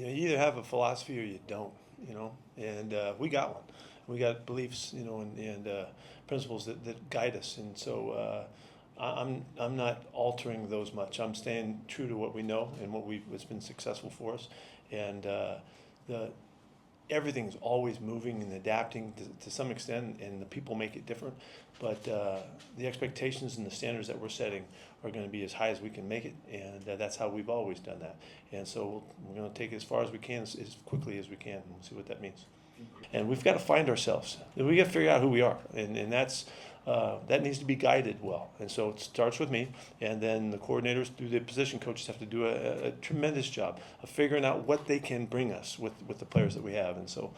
You either have a philosophy or you don't, and we got one. We got beliefs, and principles that guide us, and so I'm not altering those much. I'm staying true to what we know and what's been successful for us, and the everything's always moving and adapting to some extent, and the people make it different. But the expectations and the standards that we're setting are going to be as high as we can make it, and that's how we've always done that. And so we're going to take it as far as we can, as quickly as we can, and we'll see what that means. And we've got to find ourselves. We got to figure out who we are, and that's that needs to be guided well. And so it starts with me, and then the coordinators through the position coaches have to do a tremendous job of figuring out what they can bring us with the players that we have. And so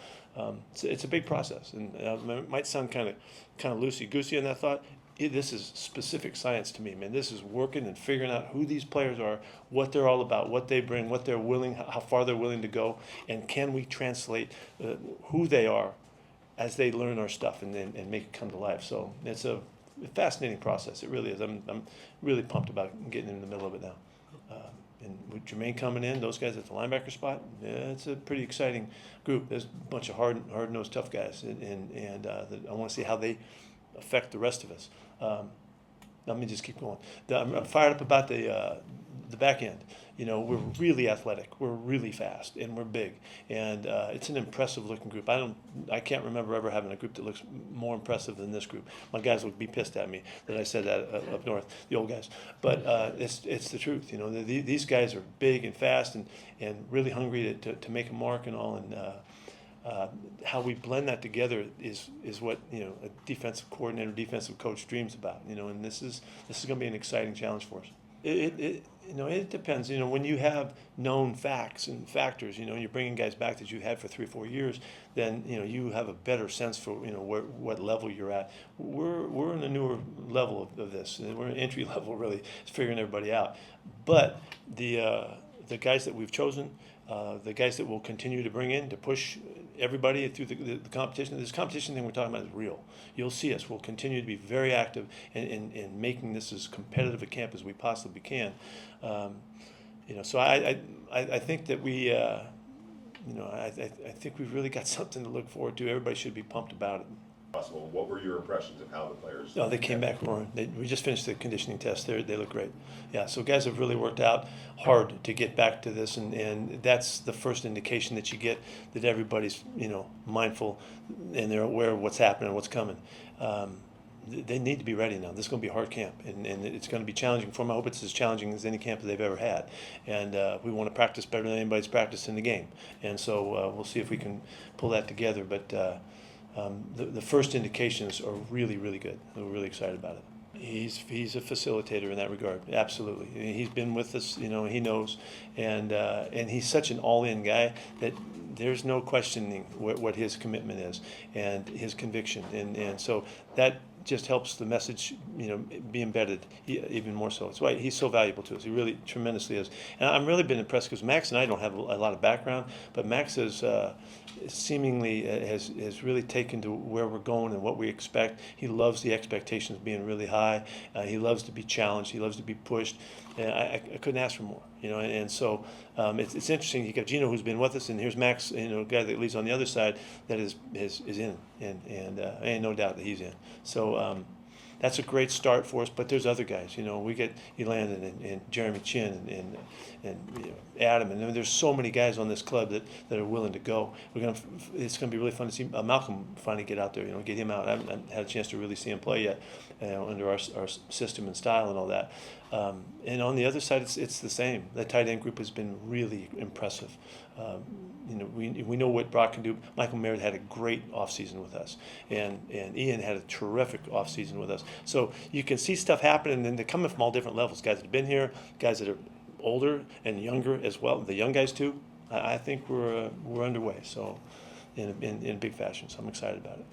it's a big process, and it might sound kind of loosey-goosey in that thought. This is specific science to me, man. This is working and figuring out who these players are, what they're all about, what they bring, what they're willing, how far they're willing to go, and can we translate who they are as they learn our stuff and make it come to life. So it's a fascinating process. It really is. I'm really pumped about getting in the middle of it now. And with Jermaine coming in, those guys at the linebacker spot, yeah, it's a pretty exciting group. There's a bunch of hard-nosed, tough guys, and I want to see how they affect the rest of us. Let me just keep going. I'm fired up about the back end. We're really athletic, we're really fast, and we're big, and it's an impressive looking group. I can't remember ever having a group that looks more impressive than this group. My guys would be pissed at me that I said that up north, the old guys, but it's the truth. These guys are big and fast and really hungry to make a mark and all, and how we blend that together is what a defensive coordinator, defensive coach dreams about. And this is going to be an exciting challenge for us. It depends. When you have known facts and factors, you're bringing guys back that you've had for 3 or 4 years, then you have a better sense for what level you're at. We're in a newer level of this. We're in entry level, really, figuring everybody out. But the guys that we've chosen, the guys that we'll continue to bring in to push everybody through the competition. This competition thing we're talking about is real. You'll see us. We'll continue to be very active in making this as competitive a camp as we possibly can. So I think that we, I think we've really got something to look forward to. Everybody should be pumped about it. Possible. What were your impressions of how the players? No, they came back roaring. We just finished the conditioning test. They look great. Yeah, so guys have really worked out hard to get back to this, and that's the first indication that you get that everybody's mindful and they're aware of what's happening, what's coming. They need to be ready now. This is going to be a hard camp, and it's going to be challenging for them. I hope it's as challenging as any camp that they've ever had. And we want to practice better than anybody's practiced in the game. And so we'll see if we can pull that together. But the first indications are really, really good. We're really excited about it. He's a facilitator in that regard, absolutely. He's been with us, he knows, and he's such an all-in guy that there's no questioning what his commitment is and his conviction, and so that just helps the message, be embedded even more so. That's why he's so valuable to us. He really tremendously is. And I've really been impressed because Max and I don't have a lot of background, but Max has seemingly has really taken to where we're going and what we expect. He loves the expectations being really high. He loves to be challenged. He loves to be pushed. And I couldn't ask for more, and so it's interesting. You got Gino, who's been with us, and here's Max, a guy that leads on the other side that is in, and I ain't no doubt that he's in. So that's a great start for us. But there's other guys, we get Elandon and Jeremy Chin and Adam, and there's so many guys on this club that are willing to go. It's gonna be really fun to see Malcolm finally get out there, get him out. I haven't had a chance to really see him play yet, under our system and style and all that. And on the other side, it's the same. The tight end group has been really impressive. We know what Brock can do. Michael Merritt had a great offseason with us, and Ian had a terrific offseason with us. So you can see stuff happening, and they're coming from all different levels. Guys that have been here, guys that are older and younger as well. The young guys too. I think we're underway. So in big fashion. So I'm excited about it.